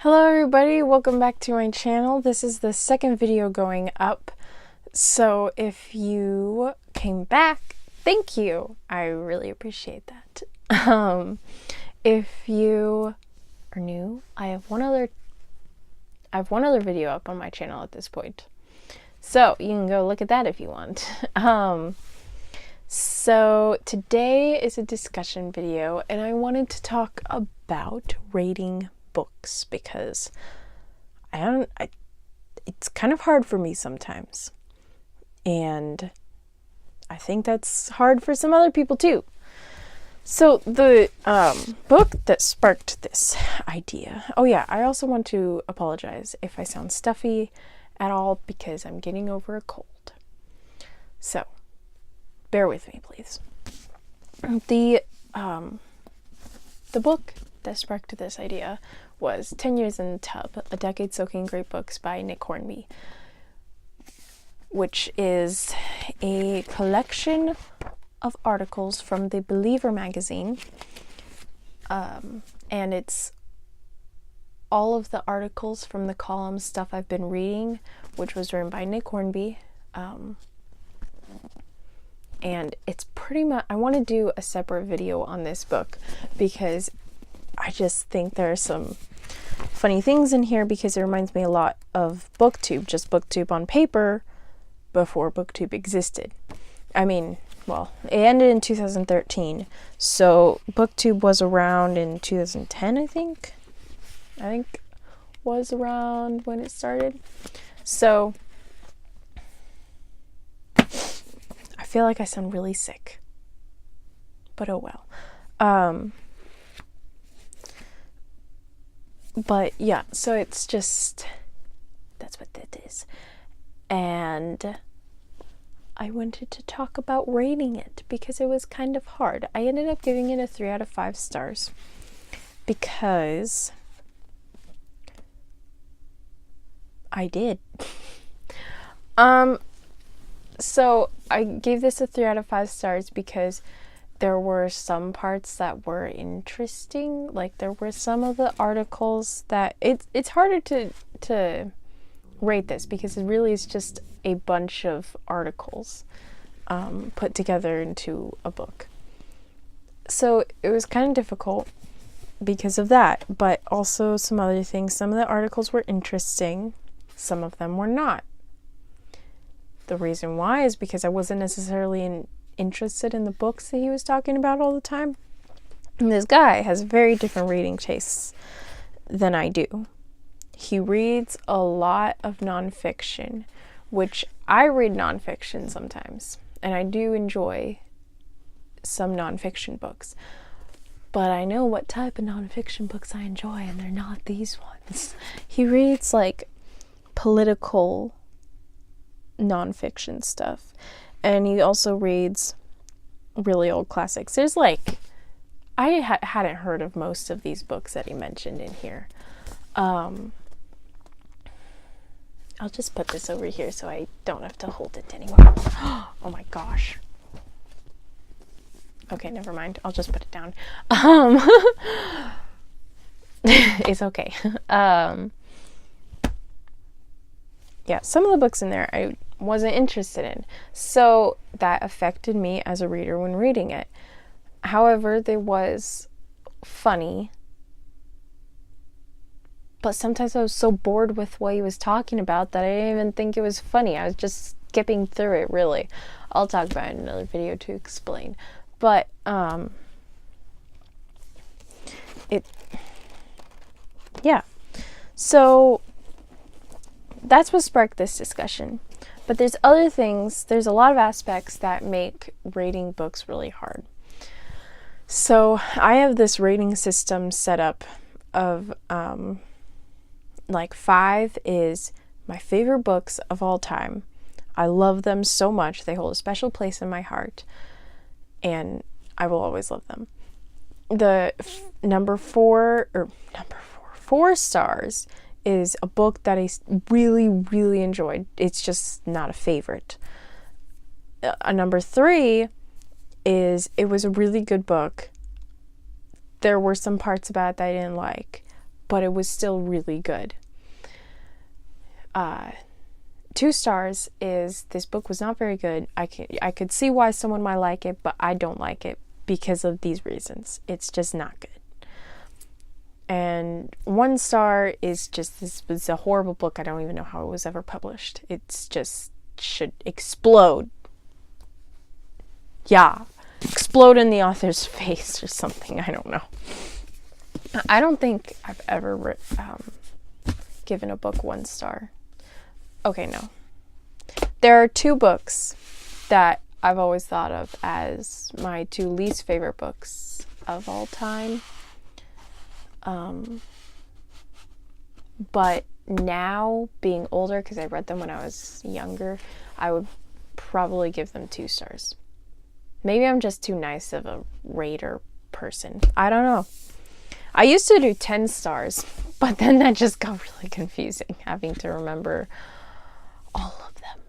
Hello everybody, welcome back to my channel. This is the second video going up. So if you came back, thank you. I really appreciate that. If you are new, I have one other video up on my channel at this point. So you can go look at that if you want. So today is a discussion video and I wanted to talk about rating books because it's kind of hard for me sometimes, and I think that's hard for some other people too. So the book that sparked this idea, oh yeah, I also want to apologize if I sound stuffy at all because I'm getting over a cold, so bear with me please. The book that sparked this idea was 10 Years in the Tub, A Decade Soaking Great Books by Nick Hornby, which is a collection of articles from the Believer magazine, and it's all of the articles from the column Stuff I've Been Reading, which was written by Nick Hornby, and it's pretty much, I want to do a separate video on this book because I just think there are some funny things in here because it reminds me a lot of BookTube, just BookTube on paper before BookTube existed. I mean, well, it ended in 2013, so BookTube was around in 2010, I think was around when it started. So I feel like I sound really sick, but oh well. But yeah, so it's just, that's what that is. And I wanted to talk about rating it because it was kind of hard. I ended up giving it a 3 out of 5 stars because I did. So I gave this a 3 out of 5 stars because there were some parts that were interesting. Like there were some of the articles that it's harder to rate this because it really is just a bunch of articles put together into a book. So it was kind of difficult because of that, but also some other things. Some of the articles were interesting, some of them were not. The reason why is because I wasn't necessarily interested in the books that he was talking about all the time. And this guy has very different reading tastes than I do. He reads a lot of nonfiction, which I read nonfiction sometimes, and I do enjoy some nonfiction books. But I know what type of nonfiction books I enjoy, and they're not these ones. He reads like political nonfiction stuff. And he also reads really old classics. There's like, I hadn't heard of most of these books that he mentioned in here. I'll just put this over here so I don't have to hold it anymore. Oh my gosh. Okay, never mind. I'll just put it down. It's okay. Yeah, some of the books in there I wasn't interested in, so that affected me as a reader when reading it. However, there was funny, but sometimes I was so bored with what he was talking about that I didn't even think it was funny. I was just skipping through it, really. I'll talk about it in another video to explain. But yeah, so that's what sparked this discussion. But there's other things, there's a lot of aspects that make rating books really hard. So I have this rating system set up of like 5 is my favorite books of all time. I love them so much. They hold a special place in my heart, and I will always love them. The number 4 stars is a book that I really, really enjoyed. It's just not a favorite. Number 3 is, it was a really good book. There were some parts about it that I didn't like, but it was still really good. 2 stars is this book was not very good. I could see why someone might like it, but I don't like it because of these reasons. It's just not good. And 1 star is just, this was a horrible book. I don't even know how it was ever published. It's just should explode. Yeah. Explode in the author's face or something. I don't know. I don't think I've ever given a book 1 star. Okay, no. There are 2 books that I've always thought of as my 2 least favorite books of all time. But now, being older, because I read them when I was younger, I would probably give them 2 stars. Maybe I'm just too nice of a rater person. I don't know. I used to do 10 stars, but then that just got really confusing, having to remember all of them.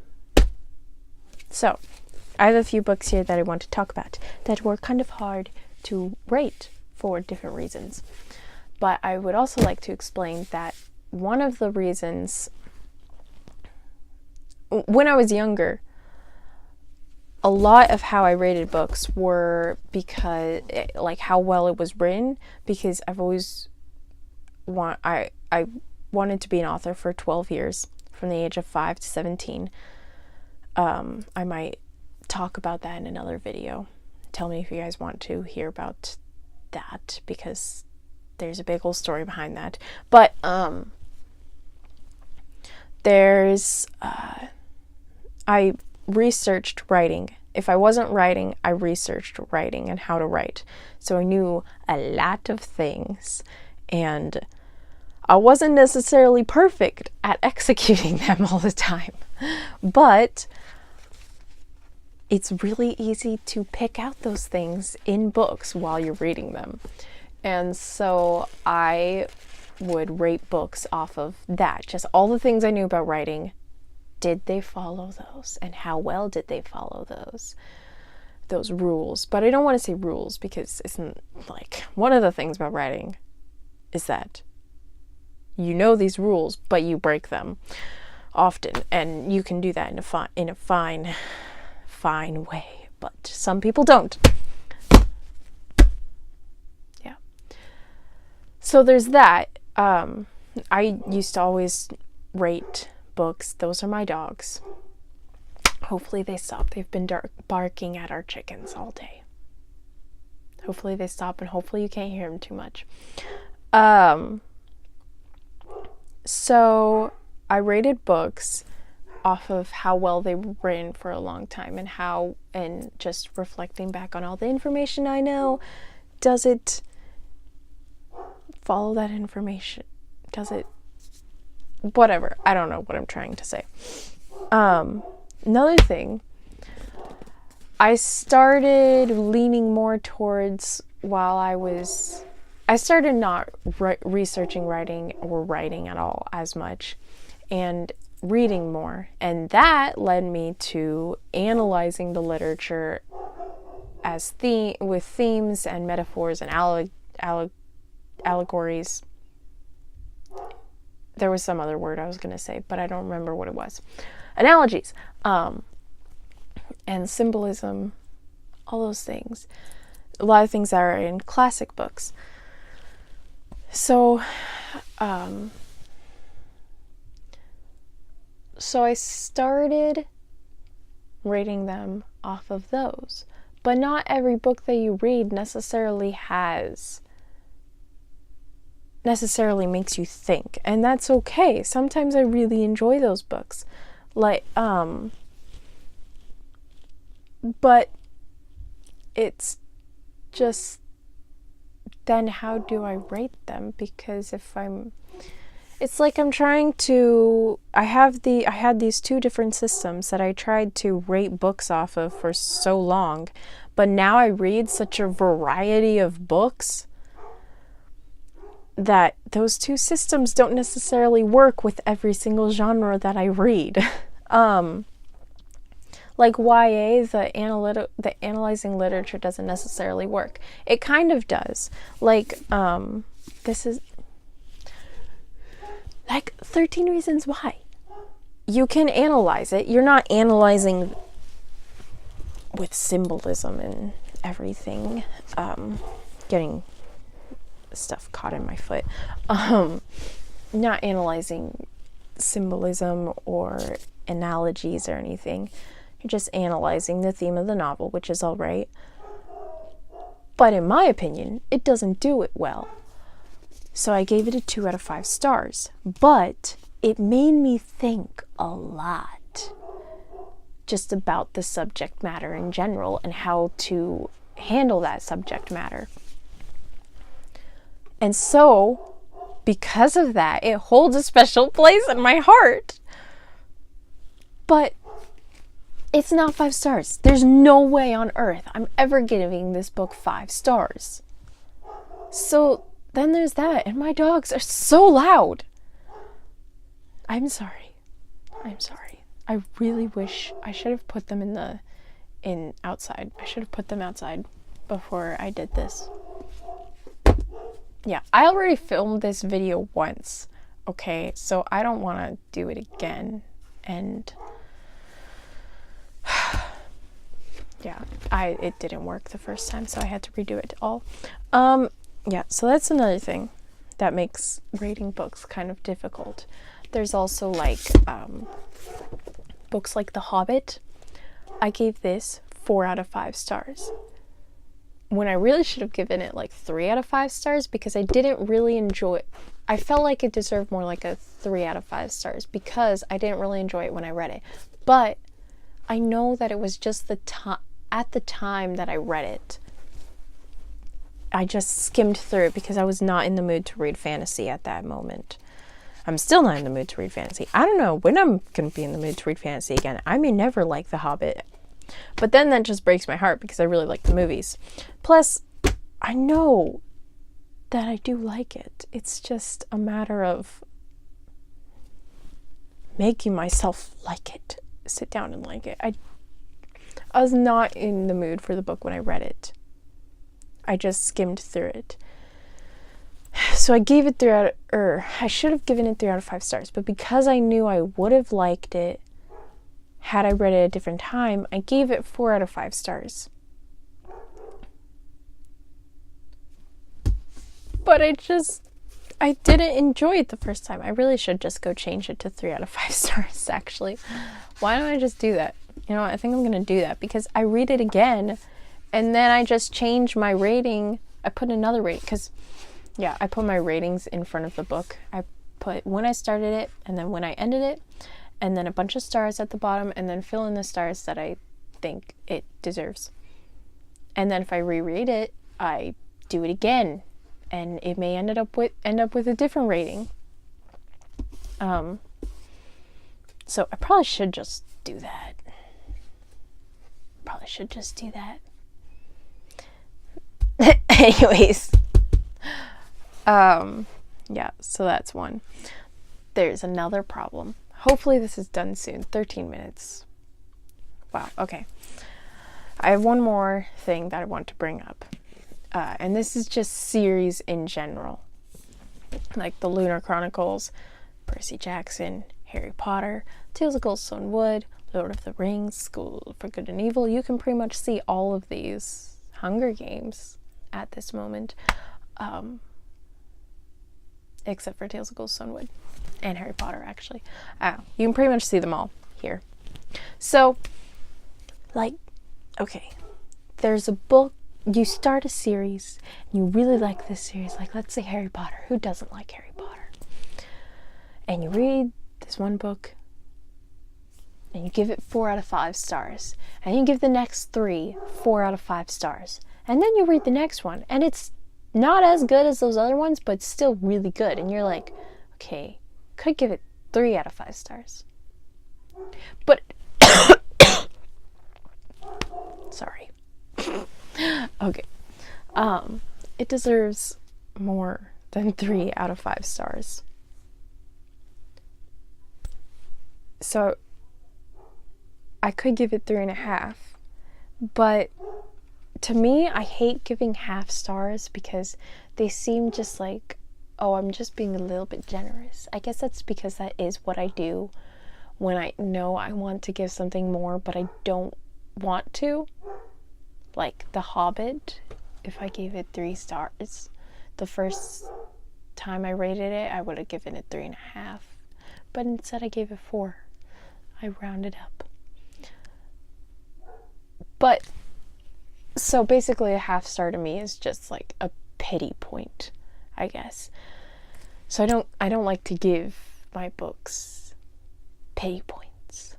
So, I have a few books here that I want to talk about that were kind of hard to rate for different reasons. But I would also like to explain that one of the reasons, when I was younger, a lot of how I rated books were because, like, how well it was written, because I've always I wanted to be an author for 12 years, from the age of 5 to 17. I might talk about that in another video. Tell me if you guys want to hear about that, because there's a big old story behind that. But I researched writing. If I wasn't writing, I researched writing and how to write. So I knew a lot of things, and I wasn't necessarily perfect at executing them all the time. But it's really easy to pick out those things in books while you're reading them. And so I would rate books off of that. Just all the things I knew about writing. Did they follow those? And how well did they follow those rules? But I don't want to say rules, because it's like, one of the things about writing is that you know these rules, but you break them often. And you can do that in a fine way. But some people don't. Yeah. So there's that. I used to always rate books. Those are my dogs. Hopefully they stop. They've been barking at our chickens all day. Hopefully they stop, and hopefully you can't hear them too much. So I rated books off of how well they were written for a long time, and just reflecting back on all the information I know, does it follow that information? Does it? Whatever. I don't know what I'm trying to say. Another thing, I started leaning more towards, I started not researching writing or writing at all as much, and reading more. And that led me to analyzing the literature as with themes and metaphors and allegories. There was some other word I was going to say, but I don't remember what it was. Analogies, and symbolism, all those things. A lot of things that are in classic books. So I started rating them off of those. But not every book that you read necessarily makes you think, and that's okay. Sometimes I really enjoy those books, but it's just, then how do I rate them? Because it's like I'm trying to, I had these 2 different systems that I tried to rate books off of for so long, but now I read such a variety of books that those 2 systems don't necessarily work with every single genre that I read. Like YA, the analyzing literature doesn't necessarily work. It kind of does. Like, 13 Reasons Why. You can analyze it. You're not analyzing with symbolism and everything. Getting stuff caught in my foot. Not analyzing symbolism or analogies or anything. You're just analyzing the theme of the novel, which is all right. But in my opinion, it doesn't do it well. So I gave it a 2 out of 5 stars. But it made me think a lot just about the subject matter in general and how to handle that subject matter. And so, because of that, it holds a special place in my heart. But it's not 5 stars. There's no way on earth I'm ever giving this book 5 stars. So then there's that. And my dogs are so loud. I'm sorry. I really wish I should have put them outside. I should have put them outside before I did this. Yeah, I already filmed this video once. Okay, so I don't want to do it again. And yeah, it didn't work the first time, so I had to redo it all. Yeah, so that's another thing that makes rating books kind of difficult. There's also like books like The Hobbit. I gave this 4 out of 5 stars. When I really should have given it like 3 out of 5 stars because I didn't really enjoy it. I felt like it deserved more like a 3 out of 5 stars because I didn't really enjoy it when I read it. But I know that it was just at the time that I read it. I just skimmed through it because I was not in the mood to read fantasy at that moment. I'm still not in the mood to read fantasy. I don't know when I'm going to be in the mood to read fantasy again. I may never like The Hobbit. But then that just breaks my heart because I really like the movies. Plus, I know that I do like it. It's just a matter of making myself like it. Sit down and like it. I was not in the mood for the book when I read it. I just skimmed through it. So I gave it I should have given it 3 out of 5 stars, but because I knew I would have liked it had I read it at a different time, I gave it 4 out of 5 stars. But I didn't enjoy it the first time. I really should just go change it to 3 out of 5 stars, actually. Why don't I just do that? You know, I think I'm going to do that because I read it again and then I just change my rating. I put another rating because, yeah, I put my ratings in front of the book. I put when I started it and then when I ended it and then a bunch of stars at the bottom and then fill in the stars that I think it deserves. And then if I reread it, I do it again. And it may end up with a different rating. So I probably should just do that. Anyways. Yeah, so that's one. There's another problem. Hopefully this is done soon. 13 minutes. Wow, okay. I have one more thing that I want to bring up. And this is just series in general. Like the Lunar Chronicles, Percy Jackson, Harry Potter, Tales of Goldstone Wood, Lord of the Rings, School for Good and Evil. You can pretty much see all of these Hunger Games at this moment. Except for Tales of Goldstone Wood and Harry Potter, actually. You can pretty much see them all here. So, like, okay, there's a book. You start a series and you really like this series, like let's say Harry Potter. Who doesn't like Harry Potter? And you read this one book and you give it 4 out of 5 stars, and you give the next 3 4 out of 5 stars, and then you read the next one and it's not as good as those other ones but still really good, and you're like, okay, could give it 3 out of 5 stars, but sorry. Okay. It deserves more than 3 out of 5 stars. So I could give it 3.5, but to me, I hate giving half stars because they seem just like oh, I'm just being a little bit generous. I guess that's because that is what I do when I know I want to give something more, but I don't want to. Like The Hobbit, if I gave it 3 stars, the first time I rated it, I would have given it 3.5. But instead I gave it 4. I rounded up. But, so basically a half star to me is just like a pity point, I guess. So I don't like to give my books pity points.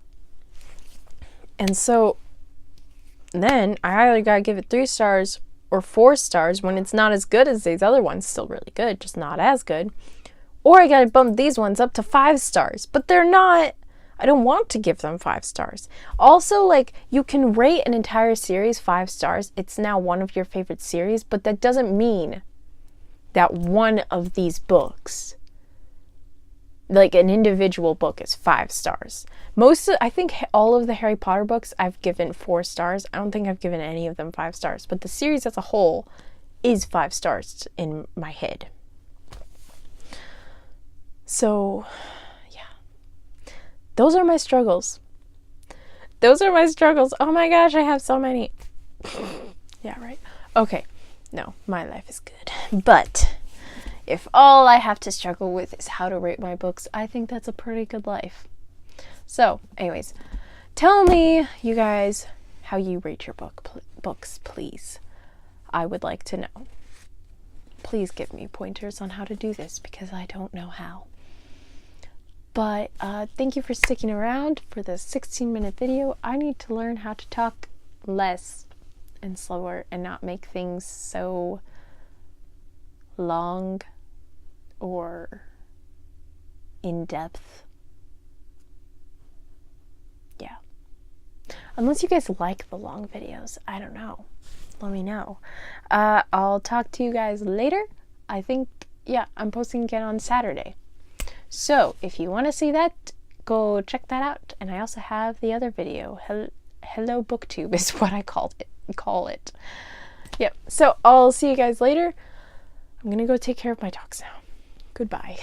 And so then I either gotta give it 3 stars or 4 stars when it's not as good as these other ones. Still really good, just not as good. Or I gotta bump these ones up to 5 stars, but they're not. I don't want to give them 5 stars. Also, like, you can rate an entire series 5 stars. It's now one of your favorite series, but that doesn't mean that one of these books, like an individual book, is 5 stars. I think all of the Harry Potter books I've given 4 stars. I don't think I've given any of them 5 stars, but the series as a whole is 5 stars in my head. So, yeah. Those are my struggles. Oh my gosh, I have so many. Yeah, right. Okay. No, my life is good. But if all I have to struggle with is how to rate my books, I think that's a pretty good life. So, anyways, tell me, you guys, how you rate your books, please. I would like to know. Please give me pointers on how to do this, because I don't know how. But thank you for sticking around for this 16-minute video. I need to learn how to talk less and slower and not make things so long or in-depth. Yeah. Unless you guys like the long videos. I don't know. Let me know. I'll talk to you guys later. I think, yeah, I'm posting again on Saturday. So, if you want to see that, go check that out. And I also have the other video. Hello BookTube is what I call it. Yep. So, I'll see you guys later. I'm going to go take care of my dogs now. Goodbye.